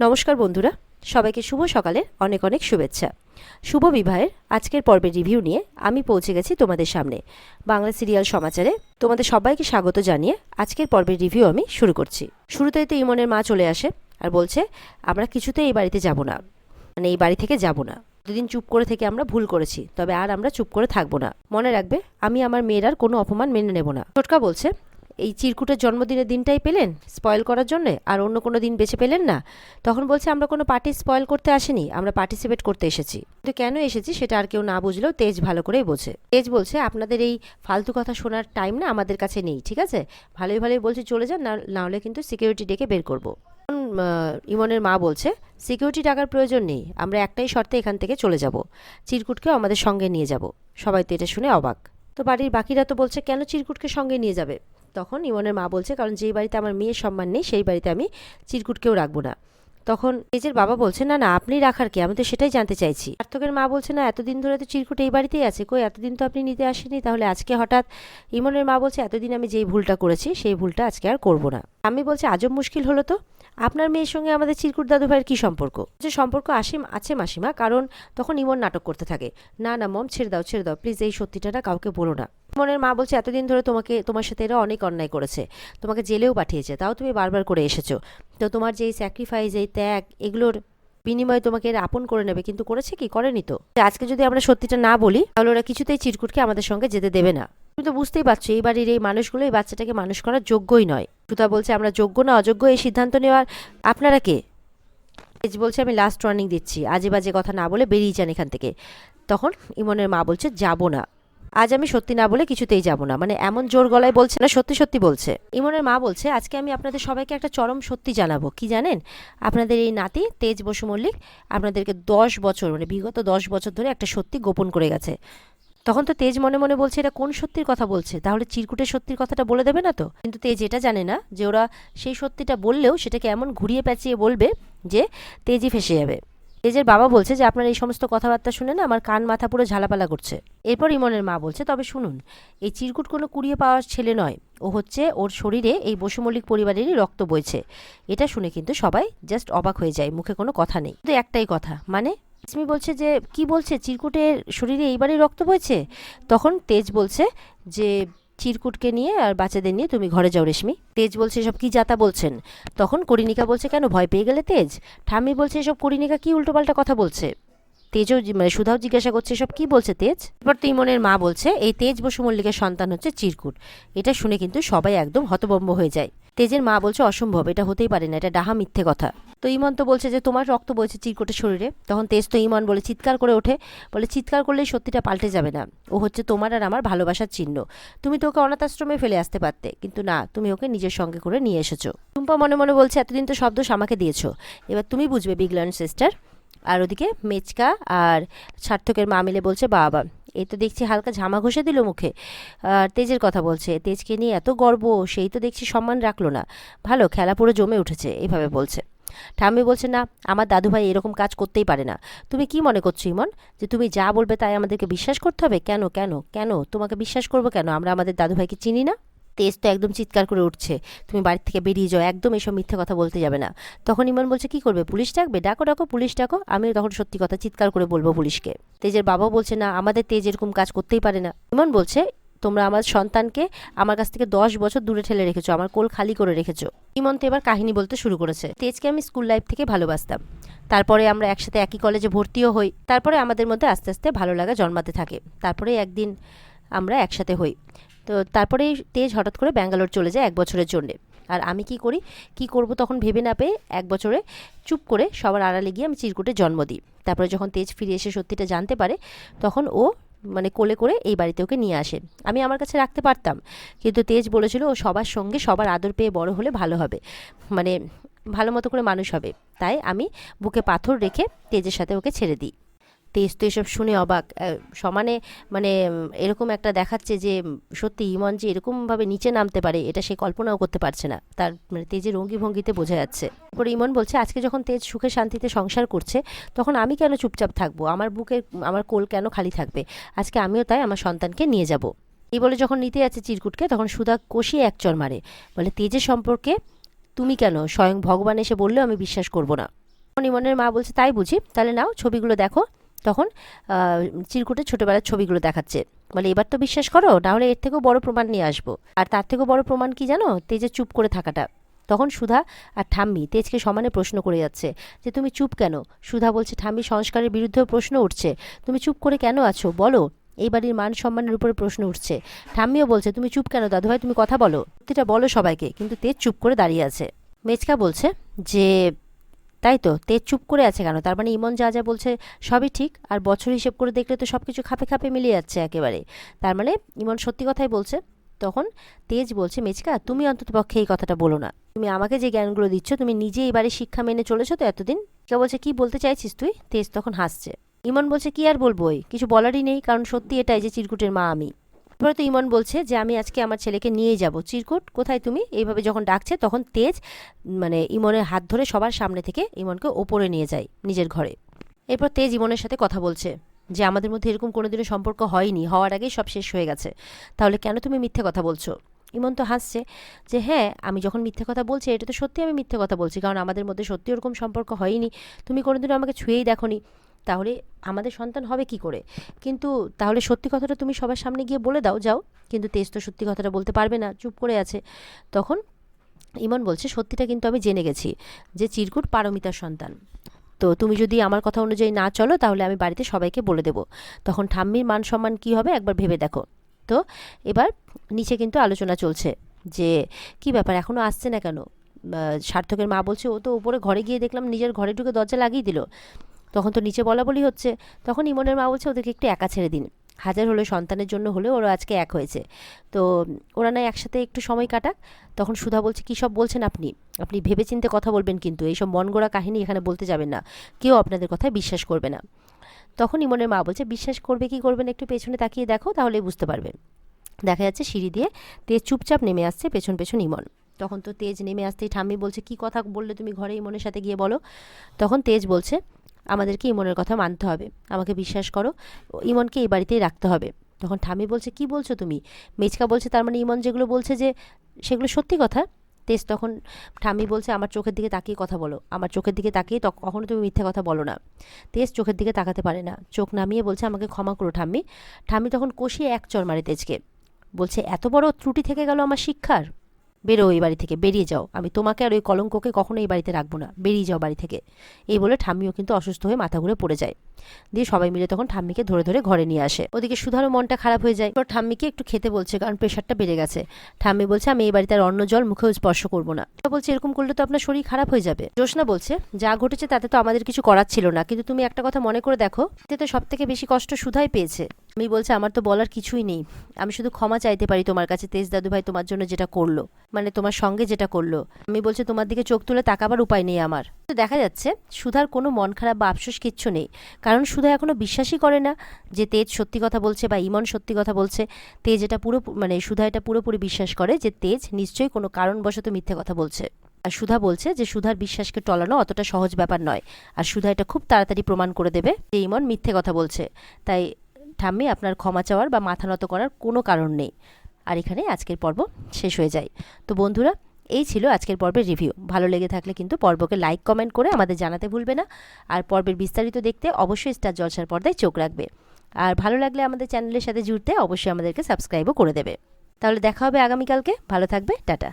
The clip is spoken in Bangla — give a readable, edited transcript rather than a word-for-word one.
নমস্কার বন্ধুরা, সবাইকে শুভ সকালের অনেক অনেক শুভেচ্ছা। শুভ বিবাহের আজকের পর্বের রিভিউ নিয়ে আমি পৌঁছে গেছি তোমাদের সামনে বাংলা সিরিয়াল সমাচারে। তোমাদের সবাইকে স্বাগত জানিয়ে আজকের পর্বের রিভিউ আমি শুরু করছি। শুরুতেই তো ইমনের মা চলে আসে আর বলছে, আমরা কিছুতেই এই বাড়িতে যাব না, মানে এই বাড়ি থেকে যাব না। দুদিন চুপ করে থেকে আমরা ভুল করেছি, তবে আর আমরা চুপ করে থাকবো না। মনে রাখবে, আমি আমার মেয়ের আর কোনো অপমান মেনে নেব না। টোটকা বলছে, এই চিরকুটের জন্মদিনের দিনটাই পেলেন স্পয়েল করার জন্য, আর অন্য কোনো দিন বেছে পেলেন না। তখন বলছে, আমরা কোনো পার্টি স্পয়েল করতে আসিনি, আমরা পার্টিসিপেট করতে এসেছি। কিন্তু কেন এসেছি সেটা আর কেউ না বুঝলেও তেজ ভালো করেই বোঝে। তেজ বলছে, আপনাদের এই ফালতু কথা শোনার টাইম না আমাদের কাছে নেই, ঠিক আছে? ভালোই ভালোই বলছে চলে যান, না হলে কিন্তু সিকিউরিটি ডেকে বের করবো। ইমনের মা বলছে, সিকিউরিটি টাকার প্রয়োজন নেই, আমরা একটাই শর্তে এখান থেকে চলে যাব, চিরকুটকেও আমাদের সঙ্গে নিয়ে যাব। সবাই তো এটা শুনে অবাক। তো বাড়ির বাকিরা তো বলছে, কেন চিরকুটকে সঙ্গে নিয়ে যাবে? তখন ইমনের মা বলছে, কারণ যেই বাড়িতে আমার মেয়ের সম্মান নেই সেই বাড়িতে আমি চিরকুটকেও রাখবো না। তখন তেজের বাবা বলছে, না না, আপনি রাখার কি, আমি তো সেটাই জানতে চাইছি। সার্থকের মা বলছে, না এতদিন ধরে তো চিরকুট এই বাড়িতেই আছে, কই এতদিন তো আপনি নিতে আসেনি, তাহলে আজকে হঠাৎ? ইমনের মা বলছে, এতদিন আমি যেই ভুলটা করেছি সেই ভুলটা আজকে আর করবো না। আমি বলছে, আজব মুশকিল হলো তো, আপনার মেয়ের সঙ্গে আমাদের চিরকুট দাদু ভাইয়ের কী সম্পর্ক? যে সম্পর্ক আছে মাসিমা, কারণ তখন ইমন নাটক করতে থাকে, না না মম, ছেড়ে দাও প্লিজ, এই সত্যিটা না কাউকে বলো না। ইমনের মা বলছে, এতদিন ধরে তোমার সাথে এরা অনেক অন্যায় করেছে, তোমাকে জেলেও পাঠিয়েছে, তাও তুমি বারবার করে এসেছো। তো তোমার যে এই স্যাক্রিফাইস, এই ত্যাগ, এগুলোর বিনিময়ে তোমাকে এরা আপন করে নেবে, কিন্তু করেছে কি, করেনি তো। আজকে যদি আমরা সত্যিটা না বলি তাহলে ওরা কিছুতেই চিরকুটকে আমাদের সঙ্গে যেতে দেবে না। তুমি তো বুঝতেই পারছো, এই বাড়ির এই মানুষগুলো এই বাচ্চাটাকে মানুষ করার যোগ্যই নয়। সুতা বলছে, আমরা যোগ্য না অযোগ্য এই সিদ্ধান্ত নেওয়ার আপনারা কে? তেজ বলছে, আমি লাস্ট ওয়ার্নিং দিচ্ছি, আজে বাজে কথা না বলে বেরিয়ে যান এখান থেকে। তখন ইমনের মা বলছে, যাব না, আজ আমি সত্যি না বলে কিছুতেই যাব না। মানে এমন জোর গলায় বলছে না, সত্যি সত্যি বলছে। ইমনের মা বলছে, আজকে আমি আপনাদের সবাইকে একটা চরম সত্যি জানাবো। কি জানেন? আপনাদের এই নাতি তেজ বসু মল্লিক আপনাদেরকে 10 বছর, মানে বিগত 10 বছর ধরে একটা সত্যি গোপন করে গেছে। তখন তো তেজ মনে মনে বলছে, এটা কোন সত্যির কথা বলছে, তাহলে চিরকুটের সত্যির কথাটা বলে দেবে না তো? কিন্তু তেজ এটা জানে না যে ওরা সেই সত্যিটা বললেও সেটাকে এমন ঘুরিয়ে পেঁচিয়ে বলবে যে তেজই ফেসে যাবে। তেজের বাবা বলছে যে, আপনার এই সমস্ত কথাবার্তা শুনে না আমার কান মাথা পুরো ঝালাপালা করছে। এরপর ইমনের মা বলছে, তবে শুনুন, এই চিরকুট কোনো কুড়িয়ে পাওয়ার ছেলে নয়, ও হচ্ছে, ওর শরীরে এই বসু মল্লিক পরিবারেরই রক্ত বইছে। এটা শুনে কিন্তু সবাই জাস্ট অবাক হয়ে যায়, মুখে কোনো কথা নেই। কিন্তু একটাই কথা, মানে রেশমি বলছে যে, কি বলছে, চিরকুটের শরীরে এইবারই রক্ত বইছে? তখন তেজ বলছে যে, চিরকুটকে নিয়ে আর বাচ্চাদের নিয়ে তুমি ঘরে যাও রেশমি। তেজ বলছে, এসব কি যাতা বলছেন? তখন করিনিকা বলছে, কেন ভয় পেয়ে গেলে তেজ? ঠাম্মি বলছে, এসব করিনিকা কি উল্টোপাল্টা কথা বলছে? তেজও মানে সুধাও জিজ্ঞাসা করছে, সব কি বলছে তেজ? এবার তো ইমনের মা বলছে, এই তেজ বসু মল্লিকের সন্তান হচ্ছে চিরকুট। এটা শুনে কিন্তু সবাই একদম হতভম্ব হয়ে যায়। তেজের মা বলছে, অসম্ভব, এটা হতেই পারে না, এটা ডাহা মিথ্যে কথা। তো ইমন তো বলছে যে, তোমার রক্ত বইছে চিরকুটের শরীরে। তখন তেজ তো ইমন বলে চিৎকার করে ওঠে, বলে চিৎকার করলেই সত্যিটা পাল্টে যাবে না, ও হচ্ছে তোমার আর আমার ভালোবাসার চিহ্ন। তুমি তো ওকে অনাথ আশ্রমে ফেলে আসতে পারতে, কিন্তু না, তুমি ওকে নিজের সঙ্গে করে নিয়ে এসেছো। টুম্পা মনে মনে বলছে, এতদিন তো সব দোষ আমাকে দিয়েছো, এবার তুমি বুঝবে বিগ লার্ন সিস্টার। আর ওদিকে মেচকা আর সার্থকের মা মিলে বলছে, বাবা এই তো দেখছি হালকা ঝামা ঘষে দিল মুখে। আর তেজের কথা বলছে, তেজকে নিয়ে এত গর্ব, সেই তো দেখছি সম্মান রাখলো না, ভালো খেলা পুরো জমে উঠেছে, এইভাবে বলছে। ঠাম্মি বলছে, না, আমার দাদুভাই এরকম কাজ করতেই পারে না। তুমি কি মনে করছো ইমন, যে তুমি যা বলবে তাই আমাদেরকে বিশ্বাস করতে হবে? কেন কেন কেন তোমাকে বিশ্বাস করবো কেন? আমরা আমাদের দাদুভাইকে চিনি না? তেজ তো একদম চিৎকার করে উঠছে, তুমি বাড়ির থেকে বেরিয়ে যাও, একদম এসব মিথ্যে কথা বলতে যাবে না। তখন ইমন বলছে, কি করবে, পুলিশ ডাকবে? ডাকো ডাকো, পুলিশ ডাকো, আমি তখন সত্যি কথা চিৎকার করে বলবো পুলিশকে। তেজের বাবা বলছে, না, আমাদের তেজ এরকম কাজ করতেই পারে না। ইমন বলছে, তোমরা আমার সন্তানকে আমার কাছ থেকে 10 বছর দূরে ঠেলে রেখেছো, আমার কোল খালি করে রেখেছো। ইমন তো এবার কাহিনী বলতে শুরু করেছে, তেজকে আমি স্কুল লাইফ থেকে ভালোবাসতাম, তারপরে আমরা একসাথে একই কলেজে ভর্তিও হই, তারপরে আমাদের মধ্যে আস্তে আস্তে ভালো লাগা জন্মাতে থাকে, তারপরে একদিন আমরা একসাথে হই। তো তারপরে তেজ হঠাৎ করে ব্যাঙ্গালোর চলে যায় 1 বছরের জন্যে। আর আমি কি করব তখন ভেবে না পেয়ে 1 বছরে চুপ করে সবার আড়ালে গিয়ে আমি চিরকুটের জন্ম দিই। তারপরে যখন তেজ ফিরে এসে সত্যিটা জানতে পারে, তখন ও মানে কোলে করে এই বাড়িতে ওকে নিয়ে আসে। আমি আমার কাছে রাখতে পারতাম, কিন্তু তেজ বলেছিল ও সবার সঙ্গে সবার আদর পেয়ে বড় হলে ভালো হবে, মানে ভালো মতো করে মানুষ হবে। তাই আমি বুকে পাথর রেখে তেজের সাথে ওকে ছেড়ে দিই। তেজ তো এসব শুনে অবাক, সমানে মানে এরকম একটা দেখাচ্ছে যে সত্যি ইমন যে এরকমভাবে নিচে নামতে পারে এটা সে কল্পনাও করতে পারছে না, তার মানে তেজের অঙ্গি ভঙ্গিতে বোঝা যাচ্ছে। তারপরে ইমন বলছে, আজকে যখন তেজ সুখে শান্তিতে সংসার করছে তখন আমি কেন চুপচাপ থাকবো, আমার কোল কেন খালি থাকবে? আজকে আমিও তাই আমার সন্তানকে নিয়ে যাব। এই বলে যখন নিতে যাচ্ছে চিরকুটকে, তখন সুধা কষিয়ে একচর মারে, বলে, তেজের সম্পর্কে তুমি কেন, স্বয়ং ভগবান এসে বললেও আমি বিশ্বাস করব না। তখন ইমনের মা বলছে তাই বুঝি, তাহলে নাও ছবিগুলো দেখো। তখন চিরকুটের ছোটবেলার ছবিগুলো দেখাচ্ছে, বলে এবার তো বিশ্বাস করো, নাহলে এর থেকেও বড় প্রমাণ নিয়ে আসবো। আর তার থেকেও বড় প্রমাণ কি জানো, তেজের চুপ করে থাকাটা। তখন সুধা আর ঠাম্মি তেজকে সমানে প্রশ্ন করে যাচ্ছে যে তুমি চুপ কেন। সুধা বলছে ঠাম্মি সংস্কারের বিরুদ্ধেও প্রশ্ন উঠছে, তুমি চুপ করে কেন আছো বলো, এই বাড়ির মান সম্মানের উপরে প্রশ্ন উঠছে। ঠাম্মিও বলছে তুমি চুপ কেন দাদুভাই, তুমি কথা বলো, সত্যিটা বলো সবাইকে। কিন্তু তেজ চুপ করে দাঁড়িয়ে আছে। মেচকা বলছে যে তাই তো, তেজ চুপ করে আছে কেন, তার মানে ইমন যা যা বলছে সবই ঠিক, আর বছর হিসেব করে দেখলে তো সব কিছু খাপে খাপে মিলিয়ে যাচ্ছে একেবারে, তার মানে ইমন সত্যি কথাই বলছে। তখন তেজ বলছে মেচকা তুমি অন্তত পক্ষে এই কথাটা বলো না, তুমি আমাকে যে জ্ঞানগুলো দিচ্ছ তুমি নিজে এই বাড়ির শিক্ষা মেনে চলেছো তো এতদিন। কে বলছে কি বলতে চাইছিস তুই। তেজ তখন হাসছে। ইমন বলছে কি আর বলবো, কিছু বলারই নেই, কারণ সত্যি এটাই যে চিরকুটের মা আমি। এবারে তো ইমন বলছে যে আমি আজকে আমার ছেলেকে নিয়ে যাব। চিরকুট কোথায় তুমি, এইভাবে যখন ডাকছে তখন তেজ মানে ইমনের হাত ধরে সবার সামনে থেকে ইমনকে ওপরে নিয়ে যায় নিজের ঘরে। এরপর তেজ ইমনের সাথে কথা বলছে যে আমাদের মধ্যে এরকম কোনোদিনও সম্পর্ক হয়নি, হওয়ার আগেই সব শেষ হয়ে গেছে, তাহলে কেন তুমি মিথ্যে কথা বলছো। ইমন তো হাসছে যে হ্যাঁ আমি যখন মিথ্যে কথা বলছি এটা তো সত্যি আমি মিথ্যে কথা বলছি, কারণ আমাদের মধ্যে সত্যি ওরকম সম্পর্ক হয়নি, তুমি কোনোদিনও আমাকে ছুঁয়েই দেখোনি, তাহলে আমাদের সন্তান হবে কি করে। কিন্তু তাহলে সত্যি কথাটা তুমি সবার সামনে গিয়ে বলে দাও যাও। কিন্তু তেজ তো সত্যি কথাটা বলতে পারবে না, চুপ করে আছে। তখন ইমন বলছে সত্যিটা কিন্তু আমি জেনে গেছি যে চিরকুট পারমিতার সন্তান, তো তুমি যদি আমার কথা অনুযায়ী না চলো তাহলে আমি বাড়িতে সবাইকে বলে দেবো। তখন ঠাম্মির মান সম্মান কী হবে একবার ভেবে দেখো। তো এবার নিচে কিন্তু আলোচনা চলছে যে কি ব্যাপার এখনও আসছে না কেন। সার্থকের মা বলছে ও তো উপরে ঘরে গিয়ে দেখলাম নিজের ঘরে ঢুকে দরজা লাগিয়ে দিল। তখন তো নিচে বলা বলি হচ্ছে। তখন ইমনের মা বলছে ওদেরকে একটু একা ছেড়ে দিন, হাজার হলো সন্তানের জন্য হলেও ওরা আজকে এক হয়েছে, তো ওরা না একসাথে একটু সময় কাটাক। তখন সুধা বলছে কী সব বলছেন আপনি, আপনি ভেবেচিন্তে কথা বলবেন, কিন্তু এইসব মন গড়া কাহিনী এখানে বলতে যাবেন না, কেউ আপনাদের কথায় বিশ্বাস করবে না। তখন ইমনের মা বলছে বিশ্বাস করবে কি করবে না একটু পেছনে তাকিয়ে দেখো তাহলেই বুঝতে পারবে। দেখা যাচ্ছে সিঁড়ি দিয়ে তেজ চুপচাপ নেমে আসছে, পেছন পেছন ইমন। তখন তো তেজ নেমে আসতেই ঠাম্মি বলছে কি কথা বললে তুমি ঘরে, ইমনের সাথে গিয়ে বলো। তখন তেজ বলছে আমাদেরকে ইমনের কথা মানতে হবে, আমাকে বিশ্বাস করো, ইমনকে এই বাড়িতেই রাখতে হবে। তখন ঠাম্মি বলছে কি বলছো তুমি। মেচকা বলছে তার মানে ইমন যেগুলো বলছে যে সেগুলো সত্যি কথা। তেজ তখন ঠাম্মি বলছে আমার চোখের দিকে তাকিয়ে কথা বলো, আমার চোখের দিকে তাকিয়ে কখনো তুমি মিথ্যে কথা বলো না। তেজ চোখের দিকে তাকাতে পারে না, চোখ নামিয়ে বলছে আমাকে ক্ষমা করো ঠাম্মি। ঠাম্মি তখন কষিয়ে এক চড় মারে তেজকে, বলছে এত বড় ত্রুটি থেকে গেল আমার শিক্ষার, বেরো এই বাড়ি থেকে, বেরিয়ে যাও, আমি তোমাকে আর ওই কলঙ্ককে কখনো এই বাড়িতে রাখবো না, বেরিয়ে যাও বাড়ি থেকে। এই বলে ঠাম্মিও কিন্তু অসুস্থ হয়ে মাথা ঘুরে পড়ে যায়। দিয়ে সবাই মিলে তখন ঠাম্মিকে ধরে ধরে ঘরে নিয়ে আসে। ওদিকে সুধারও মনটা খারাপ হয়ে যায়, এরপর ঠাম্মিকে একটু খেতে বলছে কারণ প্রেশারটা বেড়ে গেছে। ঠাম্মি বলছে আমি এই বাড়িতে আর অন্য জল মুখেও স্পর্শ করবো না। বলছে এরকম করলে তো আপনার শরীর খারাপ হয়ে যাবে। জোসনা বলছে যা ঘটেছে তাতে তো আমাদের কিছু করার ছিল না, কিন্তু তুমি একটা কথা মনে করে দেখো, এতে তো সব থেকে বেশি কষ্ট সুধাই পেয়েছে। আমি বলছে আমার তো বলার কিছুই নেই, আমি শুধু ক্ষমা চাইতে পারি তোমার কাছে তেজ দাদু ভাই তোমার জন্য যেটা করলো, মানে তোমার সঙ্গে যেটা করলো। আমি বলছে তোমার দিকে চোখ তুলে তাকাবার উপায় নেই আমার। তো দেখা যাচ্ছে সুধার কোনো মন খারাপ বা আফসোস কিচ্ছু নেই, কারণ সুধা এখনো বিশ্বাসই করে না যে তেজ সত্যি কথা বলছে বা ইমন সত্যি কথা বলছে। তেজ এটা মানে সুধা এটা পুরোপুরি বিশ্বাস করে যে তেজ নিশ্চয়ই কোনো কারণবশত মিথ্যে কথা বলছে। আর সুধা বলছে যে সুধার বিশ্বাসকে টলানো অতটা সহজ ব্যাপার নয়, আর সুধা এটা খুব তাড়াতাড়ি প্রমাণ করে দেবে যে ইমন মিথ্যে কথা বলছে। তাই ঠাম্মি আপনার ক্ষমা চাওয়ার বা মাথা নত করার কোনো কারণ নেই। আর এখানে আজকের পর্ব শেষ হয়ে যায়। তো বন্ধুরা এই ছিল আজকের পর্বের রিভিউ। ভালো লেগে থাকলে কিন্তু পর্বকে লাইক কমেন্ট করে আমাদের জানাতে ভুলবে না। আর পর্বের বিস্তারিত দেখতে অবশ্যই স্টার জলসার পর্দায় চোখ রাখবে। আর ভালো লাগলে আমাদের চ্যানেলের সাথে জুড়তে অবশ্যই আমাদেরকে সাবস্ক্রাইবও করে দেবে। তাহলে দেখা হবে আগামীকালকে, ভালো থাকবে, টাটা।